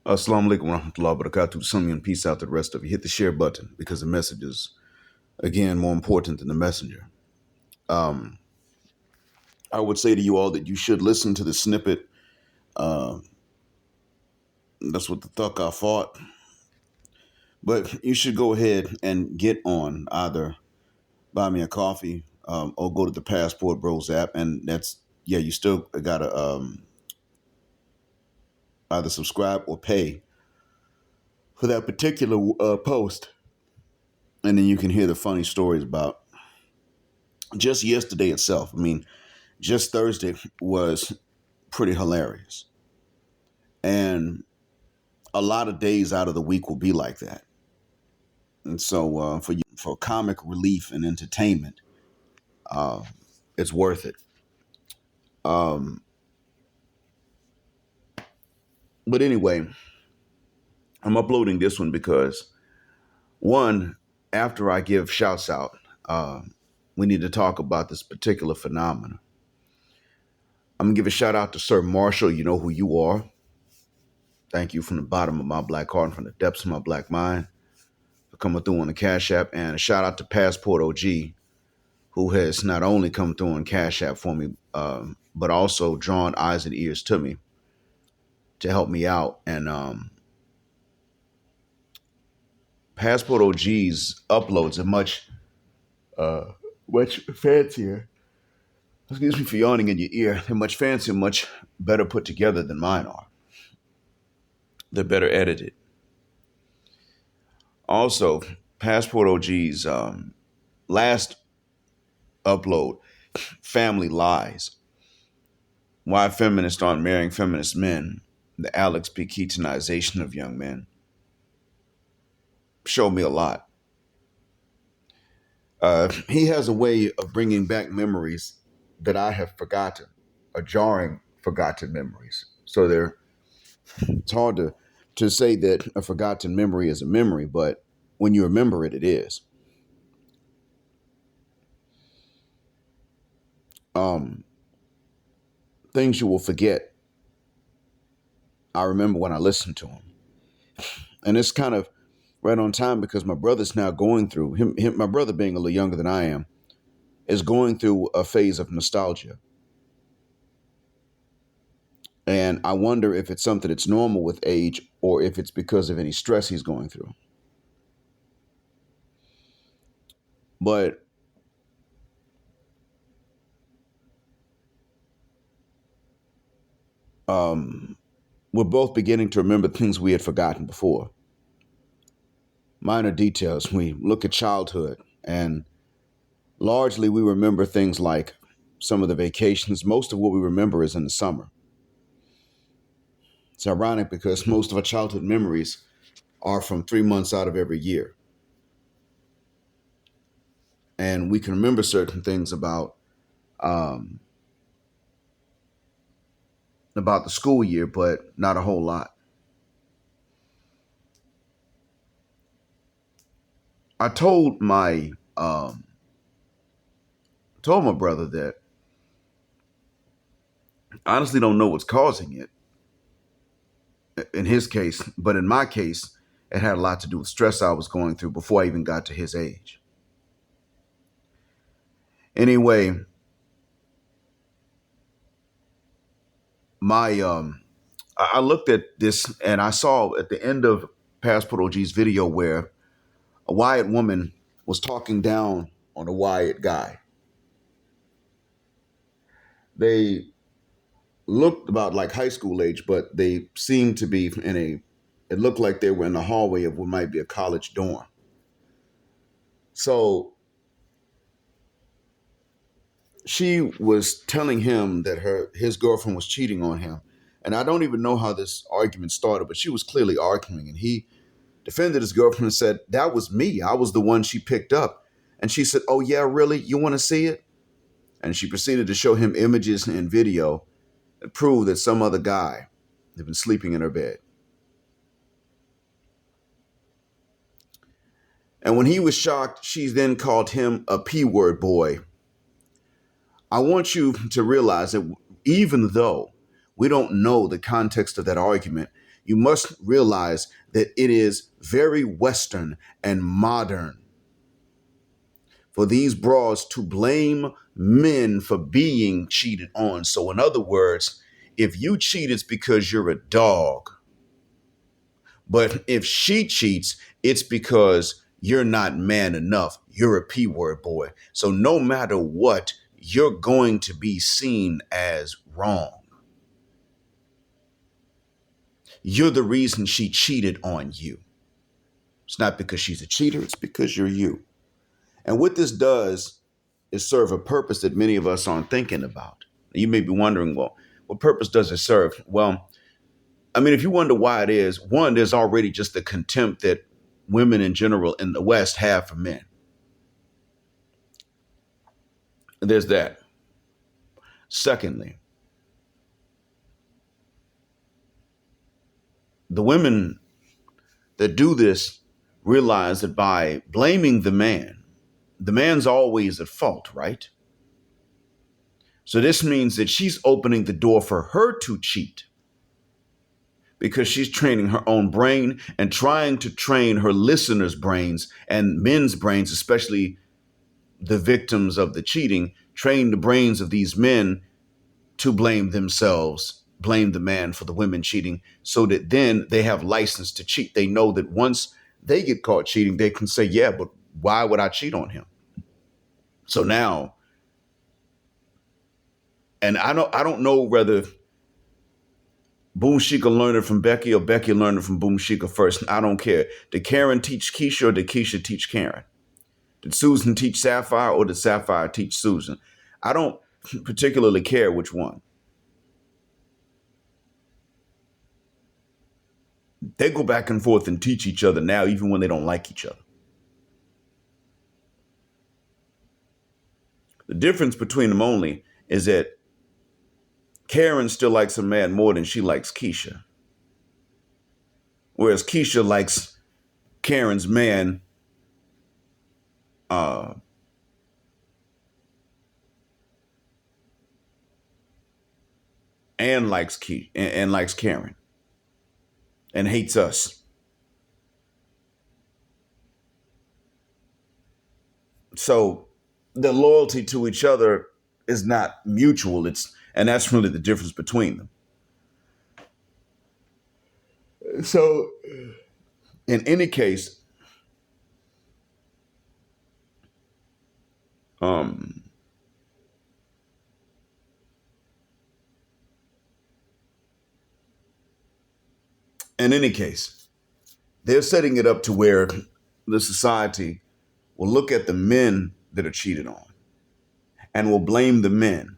Assalamu alaikum wa rahmatullahi wa barakatuh. Some and peace out to the rest of you. Hit the share button because the message is, again, more important than the messenger. Um, I would say to you all that you should listen to the snippet. Uh, that's what the thuck I fought. But you should go ahead and get on either buy me a coffee or go to the Passport Bros app. And yeah, you still got to either subscribe or pay for that particular post. And then you can hear the funny stories about just yesterday itself. I mean, just Thursday was pretty hilarious. And a lot of days out of the week will be like that. And so for you, for comic relief and entertainment, uh, it's worth it. Um, but anyway, I'm uploading this one because one, after I give shouts out, we need to talk about this particular phenomenon. I'm gonna give a shout out to Sir Marshall. You know who you are. Thank you from the bottom of my black heart and from the depths of my black mind for coming through on the Cash App. And a shout out to Passport OG, who has not only come through on Cash App for me, but also drawn eyes and ears to me to help me out. And Passport OG's uploads are much fancier. Excuse me for yawning in your ear. They're much fancier, much better put together than mine are. They're better edited. Also, Passport OG's last upload, Family Lies, Why Feminists Aren't Marrying Feminist Men, the Alex P. Keatonization of young men, showed me a lot. He has a way of bringing back memories that I have forgotten, or jarring forgotten memories. So it's hard to say that a forgotten memory is a memory, but when you remember it, it is. Things you will forget, I remember when I listened to him. And it's kind of right on time because my brother's now going through, my brother being a little younger than I am, is going through a phase of nostalgia. And I wonder if it's something that's normal with age or if it's because of any stress he's going through. But we're both beginning to remember things we had forgotten before. Minor details. We look at childhood and largely we remember things like some of the vacations. Most of what we remember is in the summer. It's ironic because most of our childhood memories are from 3 months out of every year. And we can remember certain things about the school year, but not a whole lot. I told my brother that I honestly don't know what's causing it in his case, but in my case, it had a lot to do with stress I was going through before I even got to his age. Anyway, I looked at this and I saw at the end of Passport OG's video where a Wyatt woman was talking down on a Wyatt guy. They looked about like high school age, but they seemed to be it looked like they were in the hallway of what might be a college dorm. So she was telling him that his girlfriend was cheating on him. And I don't even know how this argument started, but she was clearly arguing. And he defended his girlfriend and said, that was me. I was the one she picked up. And she said, oh, yeah, really? You want to see it? And she proceeded to show him images and video that proved that some other guy had been sleeping in her bed. And when he was shocked, she then called him a P-word boy. I want you to realize that even though we don't know the context of that argument, You must realize that it is very Western and modern for these bras to blame men for being cheated on. So, in other words, if you cheat, it's because you're a dog. But if she cheats, it's because you're not man enough. You're a P word boy. So, no matter what, you're going to be seen as wrong. You're the reason she cheated on you. It's not because she's a cheater, it's because you're you. And what this does is serve a purpose that many of us aren't thinking about. You may be wondering, well, what purpose does it serve? Well, I mean, if you wonder why it is, one, there's already just the contempt that women in general in the West have for men. There's that. Secondly, the women that do this realize that by blaming the man's always at fault, right? So this means that she's opening the door for her to cheat because she's training her own brain and trying to train her listeners' brains and men's brains, especially the victims of the cheating, train the brains of these men to blame themselves, blame the man for the women cheating, so that then they have license to cheat. They know that once they get caught cheating, they can say, yeah, but why would I cheat on him? So now, and I don't know whether Boom Shika learned it from Becky or Becky learned it from Boom Shika first. I don't care. Did Karen teach Keisha or did Keisha teach Karen? Did Susan teach Sapphire or did Sapphire teach Susan? I don't particularly care which one. They go back and forth and teach each other now, even when they don't like each other. The difference between them only is that Karen still likes a man more than she likes Keisha. Whereas Keisha likes Karen's man and likes Karen and hates us. So the loyalty to each other is not mutual. And that's really the difference between them. So in any case, um, they're setting it up to where the society will look at the men that are cheated on and will blame the men.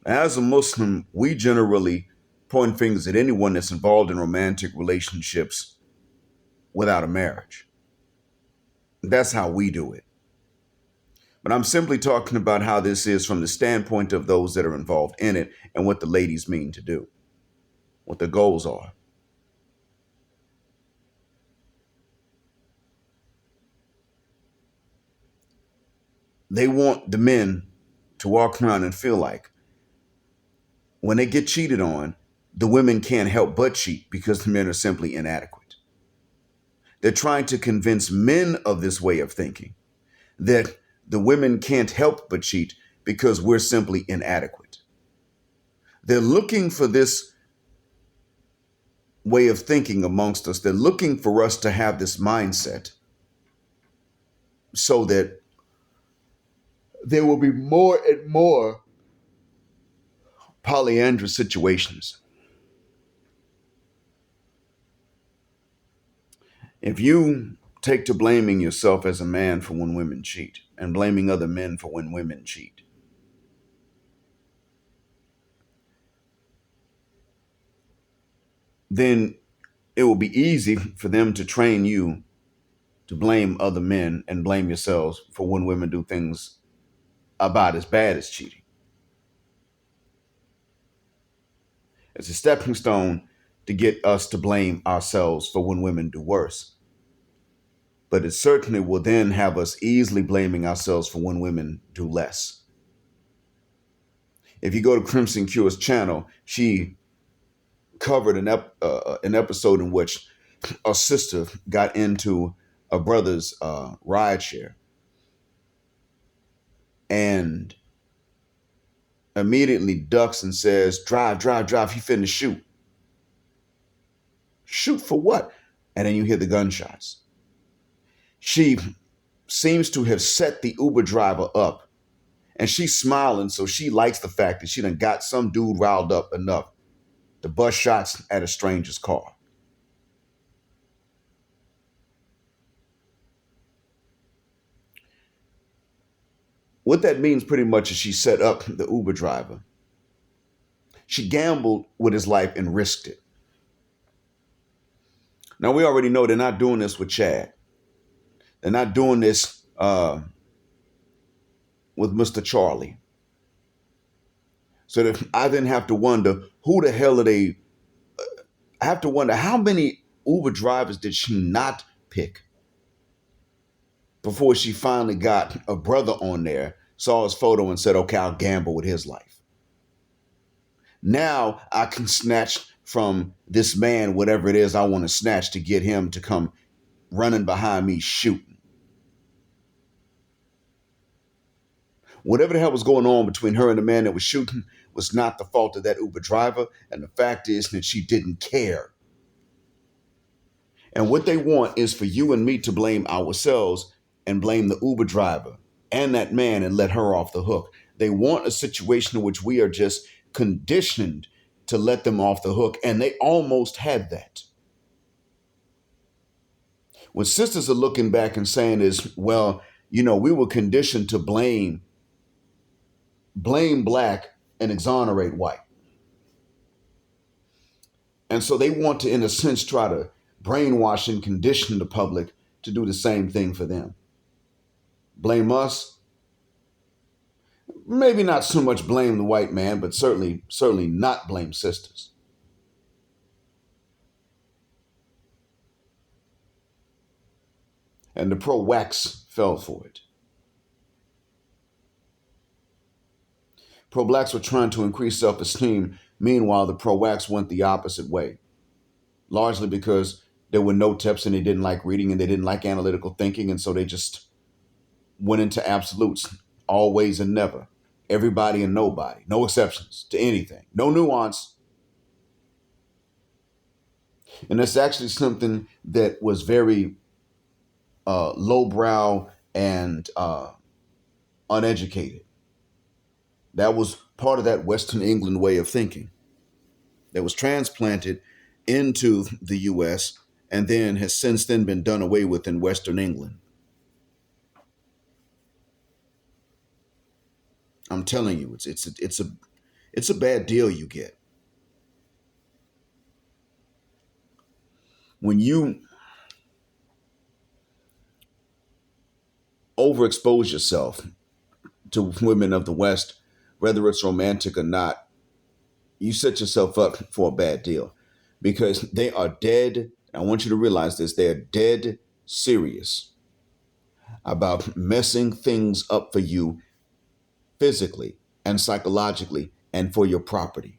As a Muslim, we generally point fingers at anyone that's involved in romantic relationships without a marriage. That's how we do it. But I'm simply talking about how this is from the standpoint of those that are involved in it and what the ladies mean to do, what their goals are. They want the men to walk around and feel like when they get cheated on, the women can't help but cheat because the men are simply inadequate. They're trying to convince men of this way of thinking that the women can't help but cheat because we're simply inadequate. They're looking for this way of thinking amongst us. They're looking for us to have this mindset so that there will be more and more polyandrous situations. If you take to blaming yourself as a man for when women cheat and blaming other men for when women cheat, then it will be easy for them to train you to blame other men and blame yourselves for when women do things about as bad as cheating. It's a stepping stone to get us to blame ourselves for when women do worse. But it certainly will then have us easily blaming ourselves for when women do less. If you go to Crimson Cure's channel, she covered an episode in which a sister got into a brother's ride share and immediately ducks and says, "Drive, drive, drive. He finna shoot." Shoot for what? And then you hear the gunshots. She seems to have set the Uber driver up, and she's smiling, so she likes the fact that she done got some dude riled up enough to bust shots at a stranger's car. What that means pretty much is she set up the Uber driver. She gambled with his life and risked it. Now, we already know they're not doing this with Chad. They're not doing this with Mr. Charlie. So that I then have to wonder, who the hell are they? I have to wonder, how many Uber drivers did she not pick before she finally got a brother on there, saw his photo and said, okay, I'll gamble with his life. Now I can snatch from this man whatever it is I want to snatch to get him to come running behind me shooting. Whatever the hell was going on between her and the man that was shooting was not the fault of that Uber driver. And the fact is that she didn't care. And what they want is for you and me to blame ourselves and blame the Uber driver and that man and let her off the hook. They want a situation in which we are just conditioned to let them off the hook. And they almost had that. What sisters are looking back and saying is, well, we were conditioned to blame black and exonerate white. And so they want to, in a sense, try to brainwash and condition the public to do the same thing for them. Blame us. Maybe not so much blame the white man, but certainly not blame sisters. And the pro-wax fell for it. Pro-blacks were trying to increase self-esteem. Meanwhile, the pro-wax went the opposite way, largely because there were no tips and they didn't like reading and they didn't like analytical thinking. And so they just went into absolutes, always and never, everybody and nobody, no exceptions to anything, no nuance. And that's actually something that was very lowbrow and uneducated. That was part of that Western England way of thinking that was transplanted into the U.S. and then has since then been done away with in Western England. I'm telling you, it's a bad deal you get when you overexpose yourself to women of the West. Whether it's romantic or not, you set yourself up for a bad deal because they are dead. I want you to realize this. They are dead serious about messing things up for you physically and psychologically and for your property.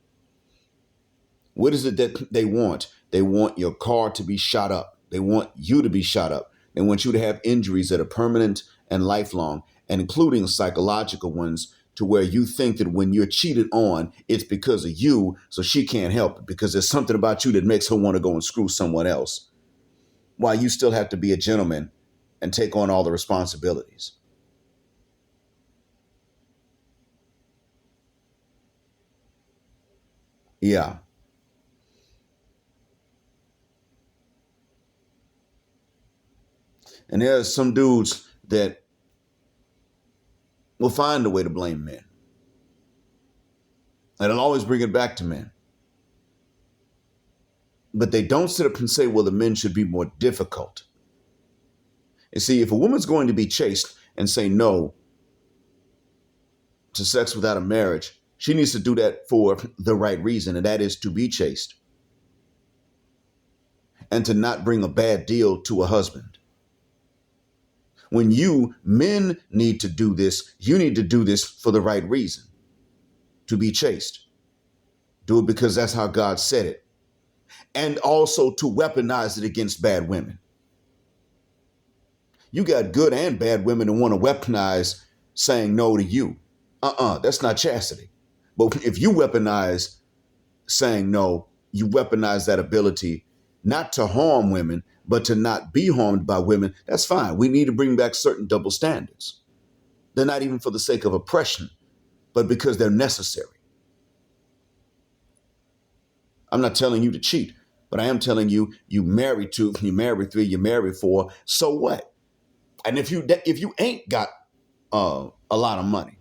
What is it that they want? They want your car to be shot up. They want you to be shot up. They want you to have injuries that are permanent and lifelong, and including psychological ones, to where you think that when you're cheated on, it's because of you, so she can't help it because there's something about you that makes her want to go and screw someone else, while you still have to be a gentleman and take on all the responsibilities. Yeah. And there's some dudes that will find a way to blame men. And they'll always bring it back to men. But they don't sit up and say, well, the men should be more difficult. You see, if a woman's going to be chaste and say no to sex without a marriage, she needs to do that for the right reason, and that is to be chaste and to not bring a bad deal to a husband. When you men need to do this, you need to do this for the right reason, to be chaste. Do it because that's how God said it. and also to weaponize it against bad women. You got good and bad women that want to weaponize saying no to you. That's not chastity. But if you weaponize saying no, you weaponize that ability not to harm women, but to not be harmed by women. That's fine. We need to bring back certain double standards. They're not even for the sake of oppression, but because they're necessary. I'm not telling you to cheat, but I am telling you, you marry two, you marry three, you marry four. So what? And if you ain't got a lot of money,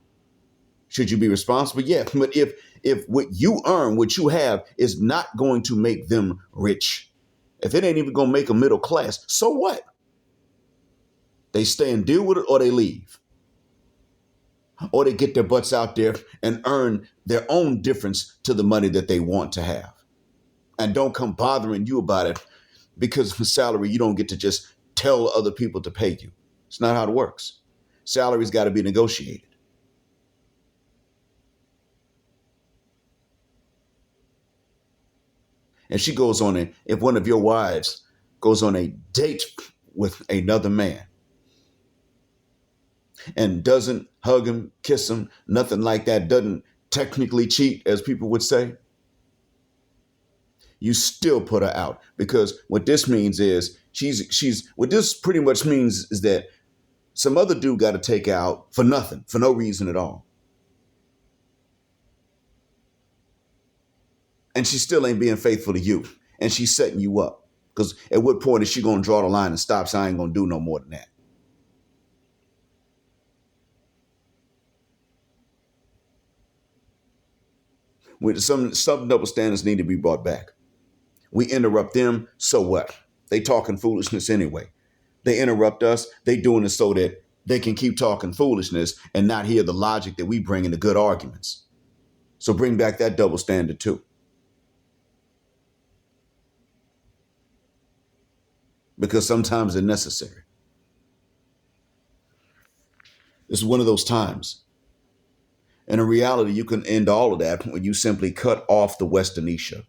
should you be responsible? Yeah. But if what you earn, what you have, is not going to make them rich, if it ain't even going to make them middle class, so what? They stay and deal with it, or they leave, or they get their butts out there and earn their own difference to the money that they want to have, and don't come bothering you about it because of salary. You don't get to just tell other people to pay you. It's not how it works. Salary's got to be negotiated. And she goes on if one of your wives goes on a date with another man and doesn't hug him, kiss him, nothing like that, doesn't technically cheat, as people would say, you still put her out. Because what this means is what this pretty much means is that some other dude got to take out for nothing, for no reason at all. And she still ain't being faithful to you. And she's setting you up. Because at what point is she going to draw the line and stop? So I ain't going to do no more than that. Some double standards need to be brought back. We interrupt them, so what? They talking foolishness anyway. They interrupt us. They doing it so that they can keep talking foolishness and not hear the logic that we bring into good arguments. So bring back that double standard too. Because sometimes they're necessary. This is one of those times. And in reality, you can end all of that when you simply cut off the Westernisha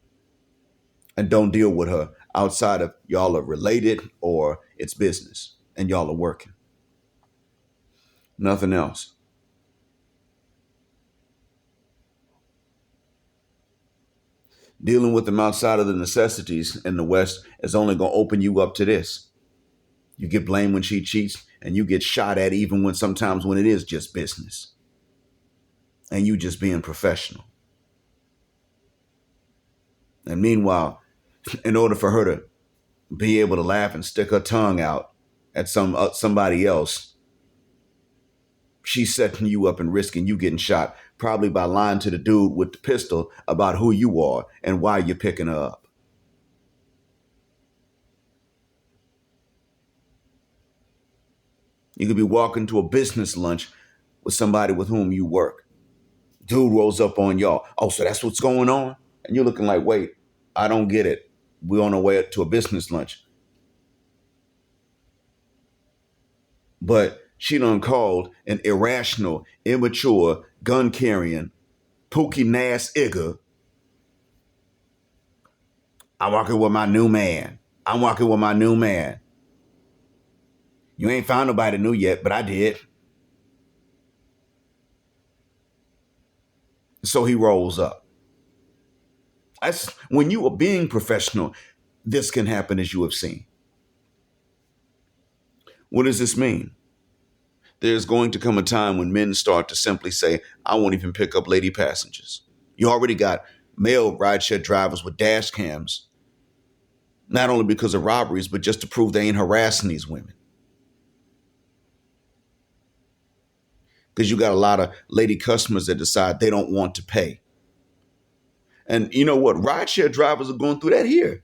and don't deal with her outside of y'all are related or it's business and y'all are working. Nothing else. Dealing with them outside of the necessities in the West is only going to open you up to this. You get blamed when she cheats, and you get shot at even when sometimes when it is just business. And you just being professional. And meanwhile, in order for her to be able to laugh and stick her tongue out at somebody else, she's setting you up and risking you getting shot, probably by lying to the dude with the pistol about who you are and why you're picking her up. You could be walking to a business lunch with somebody with whom you work. Dude rolls up on y'all. Oh, so that's what's going on? And you're looking like, wait, I don't get it. We're on our way to a business lunch. But she done called an irrational, immature, gun-carrying, pookie Nass Igga. I'm walking with my new man. I'm walking with my new man. You ain't found nobody new yet, but I did. So he rolls up. That's when you are being professional, this can happen, as you have seen. What does this mean? There's going to come a time when men start to simply say, I won't even pick up lady passengers. You already got male rideshare drivers with dash cams, not only because of robberies, but just to prove they ain't harassing these women. Because you got a lot of lady customers that decide they don't want to pay. And you know what? Rideshare drivers are going through that here.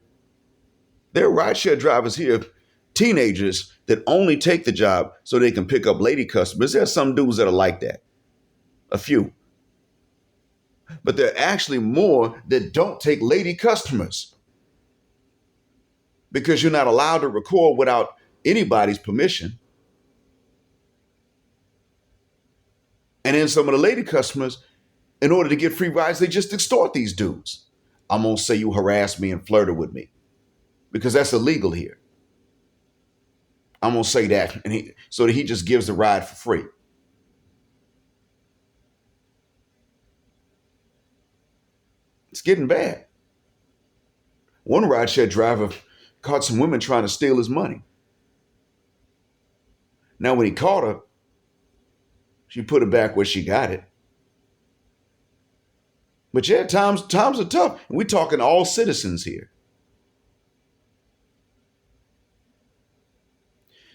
There are rideshare drivers here, teenagers that only take the job so they can pick up lady customers. There's some dudes that are like that. A few. But there are actually more that don't take lady customers. Because you're not allowed to record without anybody's permission. And then some of the lady customers, in order to get free rides, they just extort these dudes. I'm going to say you harassed me and flirted with me because that's illegal here. I'm going to say that. So that he just gives the ride for free. It's getting bad. One rideshare driver caught some women trying to steal his money. Now, when he caught her, she put it back where she got it. But yeah, times are tough. And we're talking all citizens here.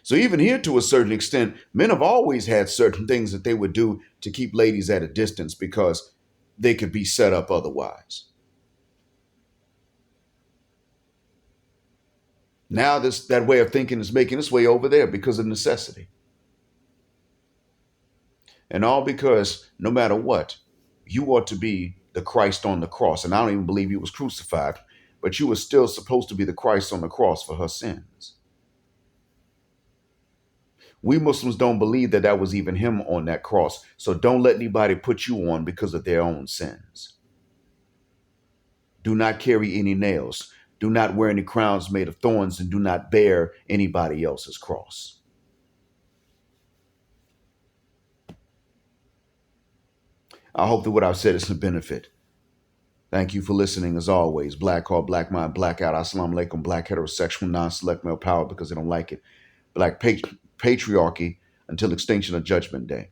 So even here, to a certain extent, men have always had certain things that they would do to keep ladies at a distance because they could be set up otherwise. Now that way of thinking is making its way over there because of necessity. And all because no matter what, you ought to be the Christ on the cross. And I don't even believe he was crucified, but you were still supposed to be the Christ on the cross for her sins. We Muslims don't believe that that was even him on that cross. So don't let anybody put you on because of their own sins. Do not carry any nails. Do not wear any crowns made of thorns, and do not bear anybody else's cross. I hope that what I've said is a benefit. Thank you for listening as always. Black Heart, Black Mind, Blackout, Assalamu alaikum, Black Heterosexual, Non-Select Male Power because they don't like it. Black Patriarchy until extinction of Judgment Day.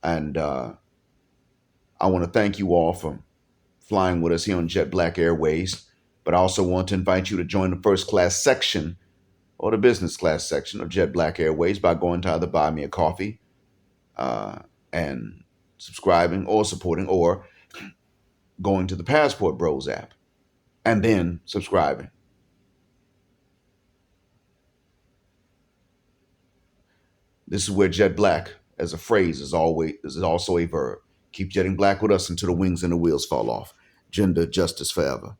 And I want to thank you all for flying with us here on Jet Black Airways. But I also want to invite you to join the first class section or the business class section of Jet Black Airways by going to either buy me a coffee and subscribing or supporting, or going to the Passport Bros app and then subscribing. This is where Jet Black as a phrase is also a verb. Keep jetting black with us until the wings and the wheels fall off. Gender justice forever.